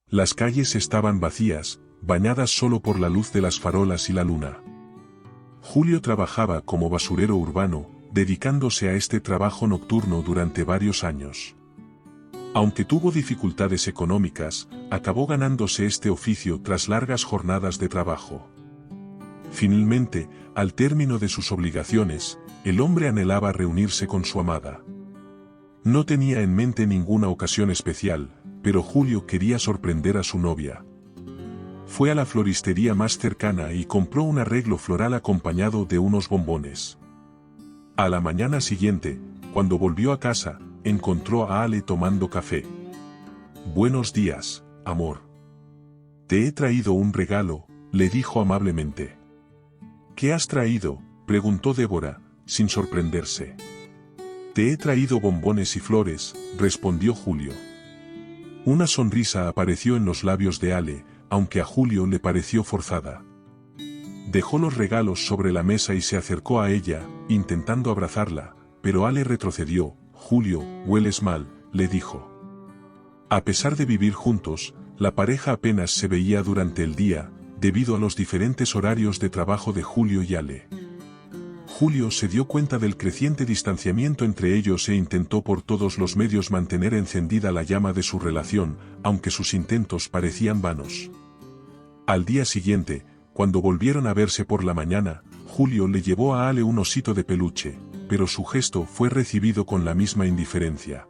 Las calles estaban vacías, bañadas solo por la luz de las farolas y la luna. Julio trabajaba como basurero urbano, dedicándose a este trabajo nocturno durante varios años. Aunque tuvo dificultades económicas, acabó ganándose este oficio tras largas jornadas de trabajo. Finalmente, al término de sus obligaciones, el hombre anhelaba reunirse con su amada. No tenía en mente ninguna ocasión especial, pero Julio quería sorprender a su novia. Fue a la floristería más cercana y compró un arreglo floral acompañado de unos bombones. A la mañana siguiente, cuando volvió a casa, encontró a Ale tomando café. «Buenos días, amor. Te he traído un regalo», le dijo amablemente. «¿Qué has traído?», preguntó Débora, sin sorprenderse. «Te he traído bombones y flores», respondió Julio. Una sonrisa apareció en los labios de Ale, aunque a Julio le pareció forzada. Dejó los regalos sobre la mesa y se acercó a ella, intentando abrazarla, pero Ale retrocedió. «Julio, hueles mal», le dijo. A pesar de vivir juntos, la pareja apenas se veía durante el día, debido a los diferentes horarios de trabajo de Julio y Ale. Julio se dio cuenta del creciente distanciamiento entre ellos e intentó por todos los medios mantener encendida la llama de su relación, aunque sus intentos parecían vanos. Al día siguiente, cuando volvieron a verse por la mañana, Julio le llevó a Ale un osito de peluche, pero su gesto fue recibido con la misma indiferencia.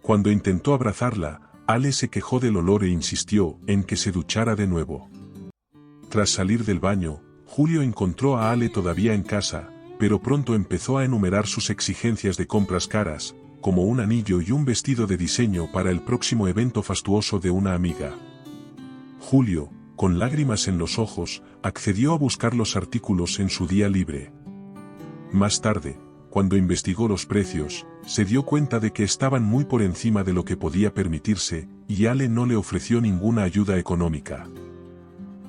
Cuando intentó abrazarla, Ale se quejó del olor e insistió en que se duchara de nuevo. Tras salir del baño, Julio encontró a Ale todavía en casa, pero pronto empezó a enumerar sus exigencias de compras caras, como un anillo y un vestido de diseño para el próximo evento fastuoso de una amiga. Julio, con lágrimas en los ojos, accedió a buscar los artículos en su día libre. Más tarde, cuando investigó los precios, se dio cuenta de que estaban muy por encima de lo que podía permitirse, y Ale no le ofreció ninguna ayuda económica.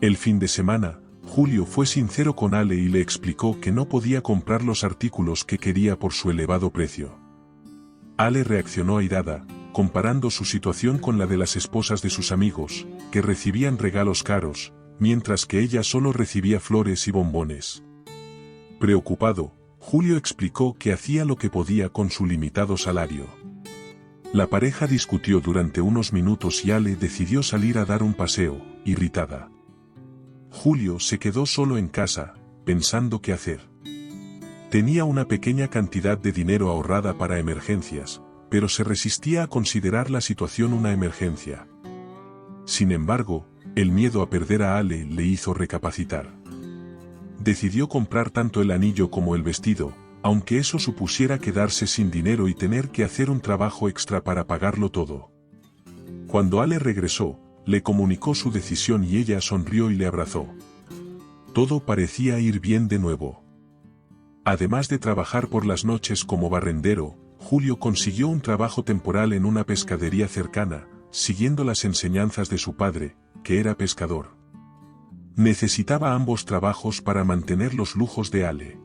El fin de semana, Julio fue sincero con Ale y le explicó que no podía comprar los artículos que quería por su elevado precio. Ale reaccionó airada, comparando su situación con la de las esposas de sus amigos, que recibían regalos caros, mientras que ella solo recibía flores y bombones. Preocupado, Julio explicó que hacía lo que podía con su limitado salario. La pareja discutió durante unos minutos y Ale decidió salir a dar un paseo, irritada. Julio se quedó solo en casa, pensando qué hacer. Tenía una pequeña cantidad de dinero ahorrada para emergencias, pero se resistía a considerar la situación una emergencia. Sin embargo, el miedo a perder a Ale le hizo recapacitar. Decidió comprar tanto el anillo como el vestido, aunque eso supusiera quedarse sin dinero y tener que hacer un trabajo extra para pagarlo todo. Cuando Ale regresó, le comunicó su decisión y ella sonrió y le abrazó. Todo parecía ir bien de nuevo. Además de trabajar por las noches como barrendero, Julio consiguió un trabajo temporal en una pescadería cercana, siguiendo las enseñanzas de su padre, que era pescador. Necesitaba ambos trabajos para mantener los lujos de Ale.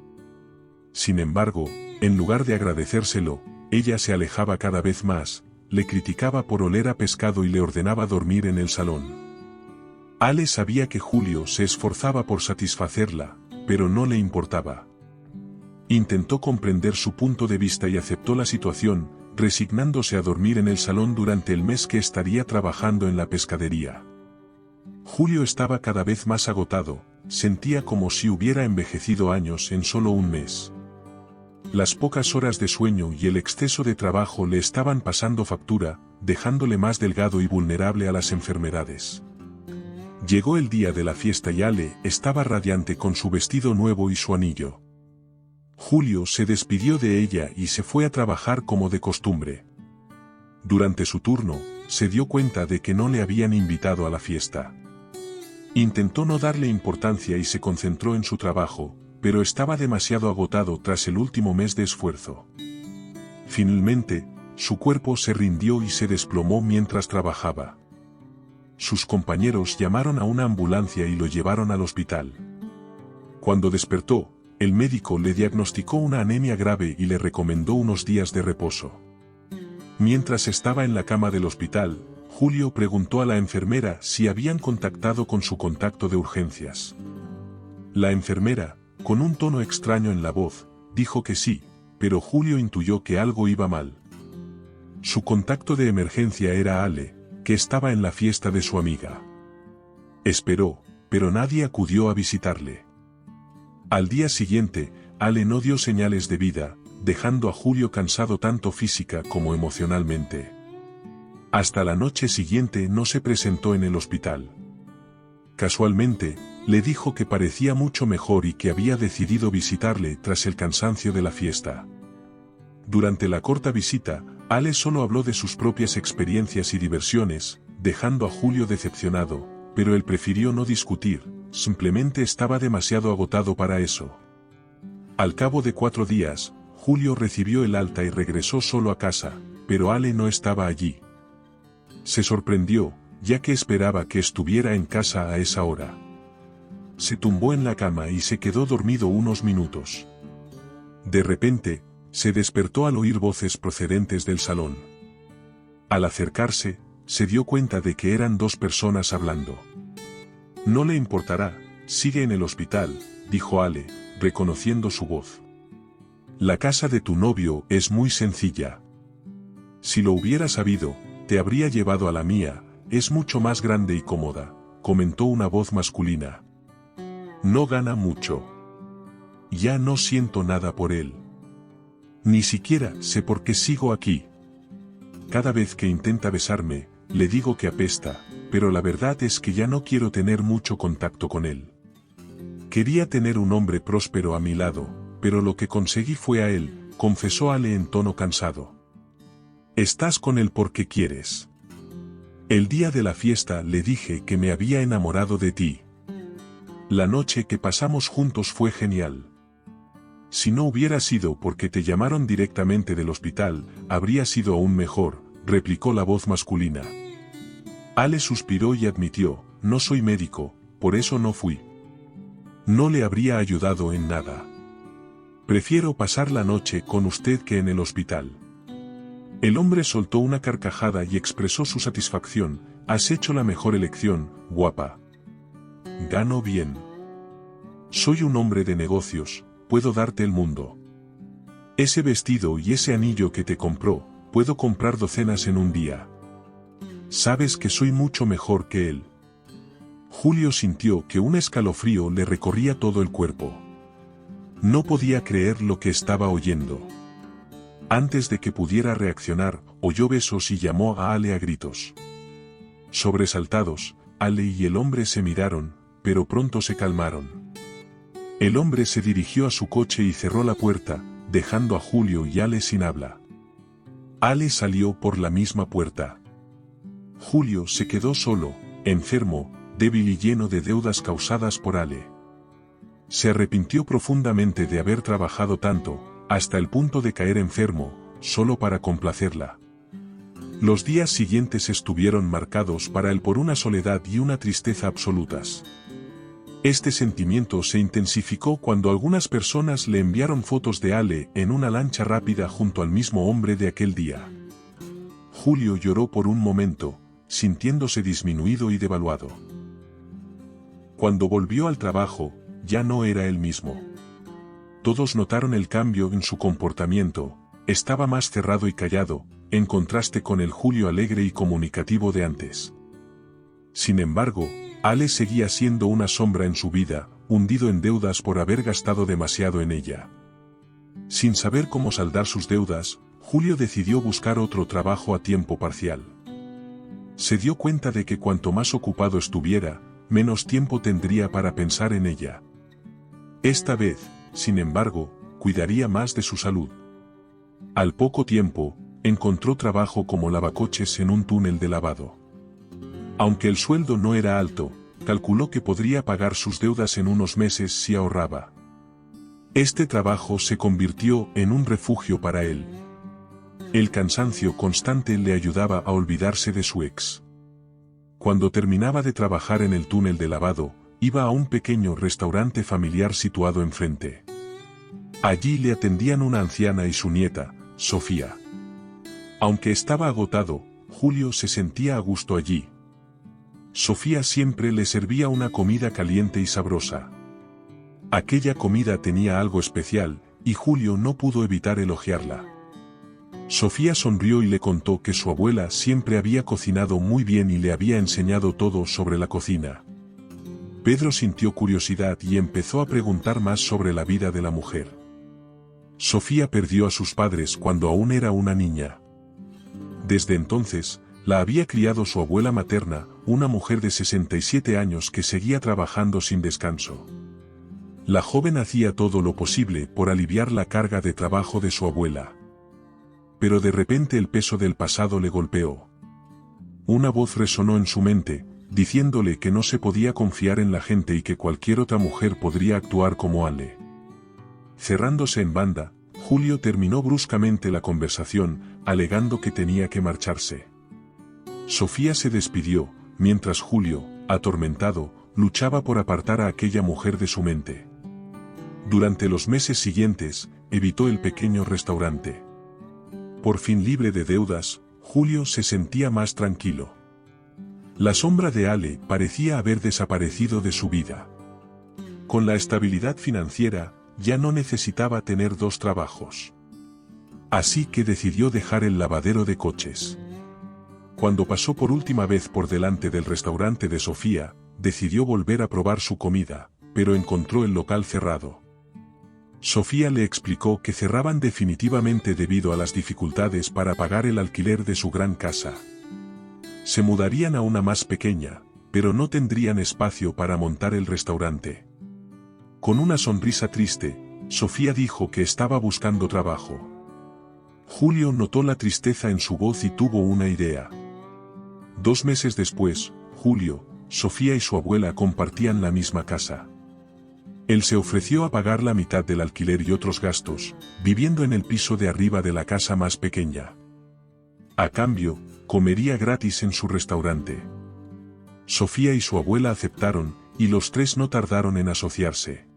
Sin embargo, en lugar de agradecérselo, ella se alejaba cada vez más, le criticaba por oler a pescado y le ordenaba dormir en el salón. Ale sabía que Julio se esforzaba por satisfacerla, pero no le importaba. Intentó comprender su punto de vista y aceptó la situación, resignándose a dormir en el salón durante el mes que estaría trabajando en la pescadería. Julio estaba cada vez más agotado, sentía como si hubiera envejecido años en solo un mes. Las pocas horas de sueño y el exceso de trabajo le estaban pasando factura, dejándole más delgado y vulnerable a las enfermedades. Llegó el día de la fiesta y Ale estaba radiante con su vestido nuevo y su anillo. Julio se despidió de ella y se fue a trabajar como de costumbre. Durante su turno, se dio cuenta de que no le habían invitado a la fiesta. Intentó no darle importancia y se concentró en su trabajo, pero estaba demasiado agotado tras el último mes de esfuerzo. Finalmente, su cuerpo se rindió y se desplomó mientras trabajaba. Sus compañeros llamaron a una ambulancia y lo llevaron al hospital. Cuando despertó, el médico le diagnosticó una anemia grave y le recomendó unos días de reposo. Mientras estaba en la cama del hospital, Julio preguntó a la enfermera si habían contactado con su contacto de urgencias. La enfermera, con un tono extraño en la voz, dijo que sí, pero Julio intuyó que algo iba mal. Su contacto de emergencia era Ale, que estaba en la fiesta de su amiga. Esperó, pero nadie acudió a visitarle. Al día siguiente, Ale no dio señales de vida, dejando a Julio cansado tanto física como emocionalmente. Hasta la noche siguiente no se presentó en el hospital. Casualmente, le dijo que parecía mucho mejor y que había decidido visitarle tras el cansancio de la fiesta. Durante la corta visita, Ale solo habló de sus propias experiencias y diversiones, dejando a Julio decepcionado, pero él prefirió no discutir, simplemente estaba demasiado agotado para eso. Al cabo de 4 días, Julio recibió el alta y regresó solo a casa, pero Ale no estaba allí. Se sorprendió, ya que esperaba que estuviera en casa a esa hora. Se tumbó en la cama y se quedó dormido unos minutos. De repente, se despertó al oír voces procedentes del salón. Al acercarse, se dio cuenta de que eran 2 personas hablando. No le importará, sigue en el hospital, dijo Ale, reconociendo su voz. La casa de tu novio es muy sencilla. Si lo hubiera sabido, te habría llevado a la mía, es mucho más grande y cómoda, comentó una voz masculina. No gana mucho. Ya no siento nada por él. Ni siquiera sé por qué sigo aquí. Cada vez que intenta besarme, le digo que apesta, pero la verdad es que ya no quiero tener mucho contacto con él. Quería tener un hombre próspero a mi lado, pero lo que conseguí fue a él, confesó Ale en tono cansado. Estás con él porque quieres. El día de la fiesta le dije que me había enamorado de ti. La noche que pasamos juntos fue genial. Si no hubiera sido porque te llamaron directamente del hospital, habría sido aún mejor, replicó la voz masculina. Ale suspiró y admitió, no soy médico, por eso no fui. No le habría ayudado en nada. Prefiero pasar la noche con usted que en el hospital. El hombre soltó una carcajada y expresó su satisfacción, has hecho la mejor elección, guapa. Gano bien. Soy un hombre de negocios, puedo darte el mundo. Ese vestido y ese anillo que te compró, puedo comprar docenas en un día. Sabes que soy mucho mejor que él. Julio sintió que un escalofrío le recorría todo el cuerpo. No podía creer lo que estaba oyendo. Antes de que pudiera reaccionar, oyó besos y llamó a Ale a gritos. Sobresaltados, Ale y el hombre se miraron, pero pronto se calmaron. El hombre se dirigió a su coche y cerró la puerta, dejando a Julio y Ale sin habla. Ale salió por la misma puerta. Julio se quedó solo, enfermo, débil y lleno de deudas causadas por Ale. Se arrepintió profundamente de haber trabajado tanto, hasta el punto de caer enfermo, solo para complacerla. Los días siguientes estuvieron marcados para él por una soledad y una tristeza absolutas. Este sentimiento se intensificó cuando algunas personas le enviaron fotos de Ale en una lancha rápida junto al mismo hombre de aquel día. Julio lloró por un momento, sintiéndose disminuido y devaluado. Cuando volvió al trabajo, ya no era el mismo. Todos notaron el cambio en su comportamiento, estaba más cerrado y callado, en contraste con el Julio alegre y comunicativo de antes. Sin embargo, Ale seguía siendo una sombra en su vida, hundido en deudas por haber gastado demasiado en ella. Sin saber cómo saldar sus deudas, Julio decidió buscar otro trabajo a tiempo parcial. Se dio cuenta de que cuanto más ocupado estuviera, menos tiempo tendría para pensar en ella. Esta vez, sin embargo, cuidaría más de su salud. Al poco tiempo, encontró trabajo como lavacoches en un túnel de lavado. Aunque el sueldo no era alto, calculó que podría pagar sus deudas en unos meses si ahorraba. Este trabajo se convirtió en un refugio para él. El cansancio constante le ayudaba a olvidarse de su ex. Cuando terminaba de trabajar en el túnel de lavado, iba a un pequeño restaurante familiar situado enfrente. Allí le atendían una anciana y su nieta, Sofía. Aunque estaba agotado, Julio se sentía a gusto allí. Sofía siempre le servía una comida caliente y sabrosa. Aquella comida tenía algo especial, y Julio no pudo evitar elogiarla. Sofía sonrió y le contó que su abuela siempre había cocinado muy bien y le había enseñado todo sobre la cocina. Pedro sintió curiosidad y empezó a preguntar más sobre la vida de la mujer. Sofía perdió a sus padres cuando aún era una niña. Desde entonces, la había criado su abuela materna, una mujer de 67 años que seguía trabajando sin descanso. La joven hacía todo lo posible por aliviar la carga de trabajo de su abuela. Pero de repente el peso del pasado le golpeó. Una voz resonó en su mente, diciéndole que no se podía confiar en la gente y que cualquier otra mujer podría actuar como Ale. Cerrándose en banda, Julio terminó bruscamente la conversación, alegando que tenía que marcharse. Sofía se despidió, mientras Julio, atormentado, luchaba por apartar a aquella mujer de su mente. Durante los meses siguientes, evitó el pequeño restaurante. Por fin libre de deudas, Julio se sentía más tranquilo. La sombra de Ale parecía haber desaparecido de su vida. Con la estabilidad financiera, ya no necesitaba tener dos trabajos. Así que decidió dejar el lavadero de coches. Cuando pasó por última vez por delante del restaurante de Sofía, decidió volver a probar su comida, pero encontró el local cerrado. Sofía le explicó que cerraban definitivamente debido a las dificultades para pagar el alquiler de su gran casa. Se mudarían a una más pequeña, pero no tendrían espacio para montar el restaurante. Con una sonrisa triste, Sofía dijo que estaba buscando trabajo. Julio notó la tristeza en su voz y tuvo una idea. 2 meses después, Julio, Sofía y su abuela compartían la misma casa. Él se ofreció a pagar la mitad del alquiler y otros gastos, viviendo en el piso de arriba de la casa más pequeña. A cambio, comería gratis en su restaurante. Sofía y su abuela aceptaron, y los tres no tardaron en asociarse.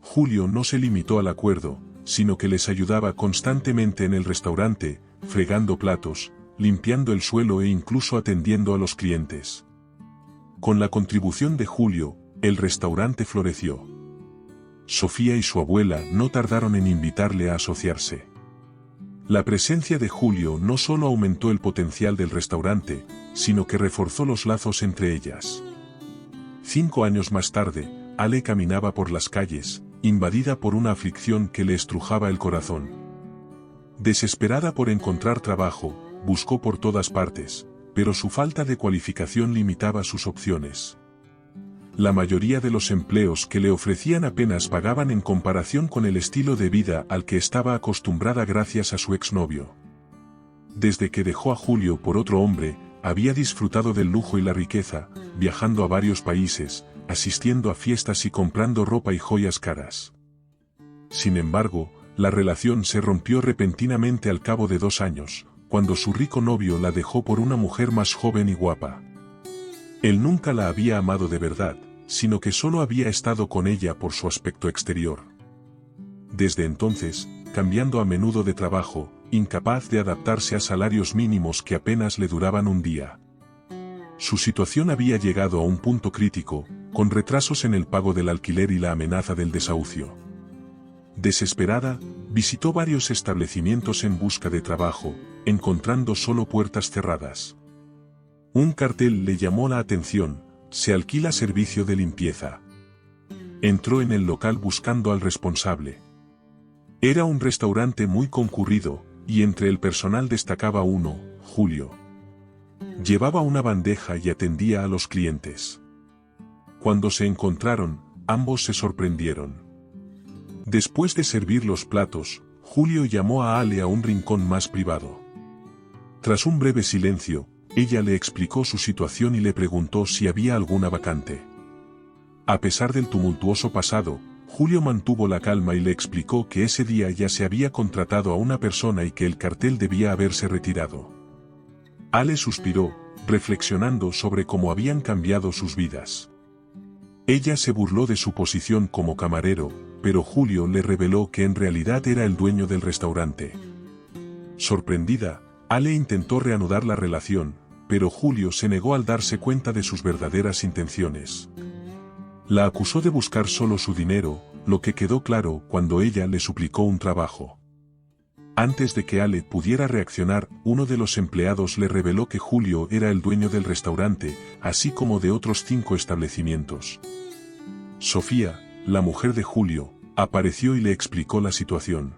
Julio no se limitó al acuerdo, sino que les ayudaba constantemente en el restaurante, fregando platos, limpiando el suelo e incluso atendiendo a los clientes. Con la contribución de Julio, el restaurante floreció. Sofía y su abuela no tardaron en invitarle a asociarse. La presencia de Julio no solo aumentó el potencial del restaurante, sino que reforzó los lazos entre ellas. 5 años más tarde, Ale caminaba por las calles, invadida por una aflicción que le estrujaba el corazón. Desesperada por encontrar trabajo, buscó por todas partes, pero su falta de cualificación limitaba sus opciones. La mayoría de los empleos que le ofrecían apenas pagaban en comparación con el estilo de vida al que estaba acostumbrada gracias a su exnovio. Desde que dejó a Julio por otro hombre, había disfrutado del lujo y la riqueza, viajando a varios países, asistiendo a fiestas y comprando ropa y joyas caras. Sin embargo, la relación se rompió repentinamente al cabo de 2 años, cuando su rico novio la dejó por una mujer más joven y guapa. Él nunca la había amado de verdad, sino que solo había estado con ella por su aspecto exterior. Desde entonces, cambiando a menudo de trabajo, incapaz de adaptarse a salarios mínimos que apenas le duraban un día. Su situación había llegado a un punto crítico, con retrasos en el pago del alquiler y la amenaza del desahucio. Desesperada, visitó varios establecimientos en busca de trabajo, encontrando solo puertas cerradas. Un cartel le llamó la atención: se alquila servicio de limpieza. Entró en el local buscando al responsable. Era un restaurante muy concurrido, y entre el personal destacaba uno, Julio. Llevaba una bandeja y atendía a los clientes. Cuando se encontraron, ambos se sorprendieron. Después de servir los platos, Julio llamó a Ale a un rincón más privado. Tras un breve silencio, ella le explicó su situación y le preguntó si había alguna vacante. A pesar del tumultuoso pasado, Julio mantuvo la calma y le explicó que ese día ya se había contratado a una persona y que el cartel debía haberse retirado. Ale suspiró, reflexionando sobre cómo habían cambiado sus vidas. Ella se burló de su posición como camarero, pero Julio le reveló que en realidad era el dueño del restaurante. Sorprendida, Ale intentó reanudar la relación, pero Julio se negó al darse cuenta de sus verdaderas intenciones. La acusó de buscar solo su dinero, lo que quedó claro cuando ella le suplicó un trabajo. Antes de que Ale pudiera reaccionar, uno de los empleados le reveló que Julio era el dueño del restaurante, así como de otros 5 establecimientos. Sofía, la mujer de Julio, apareció y le explicó la situación.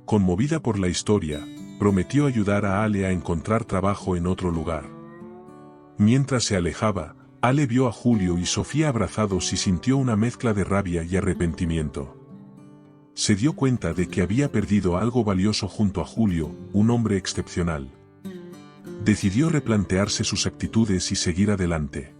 Conmovida por la historia, prometió ayudar a Ale a encontrar trabajo en otro lugar. Mientras se alejaba, Ale vio a Julio y Sofía abrazados y sintió una mezcla de rabia y arrepentimiento. Se dio cuenta de que había perdido algo valioso junto a Julio, un hombre excepcional. Decidió replantearse sus actitudes y seguir adelante.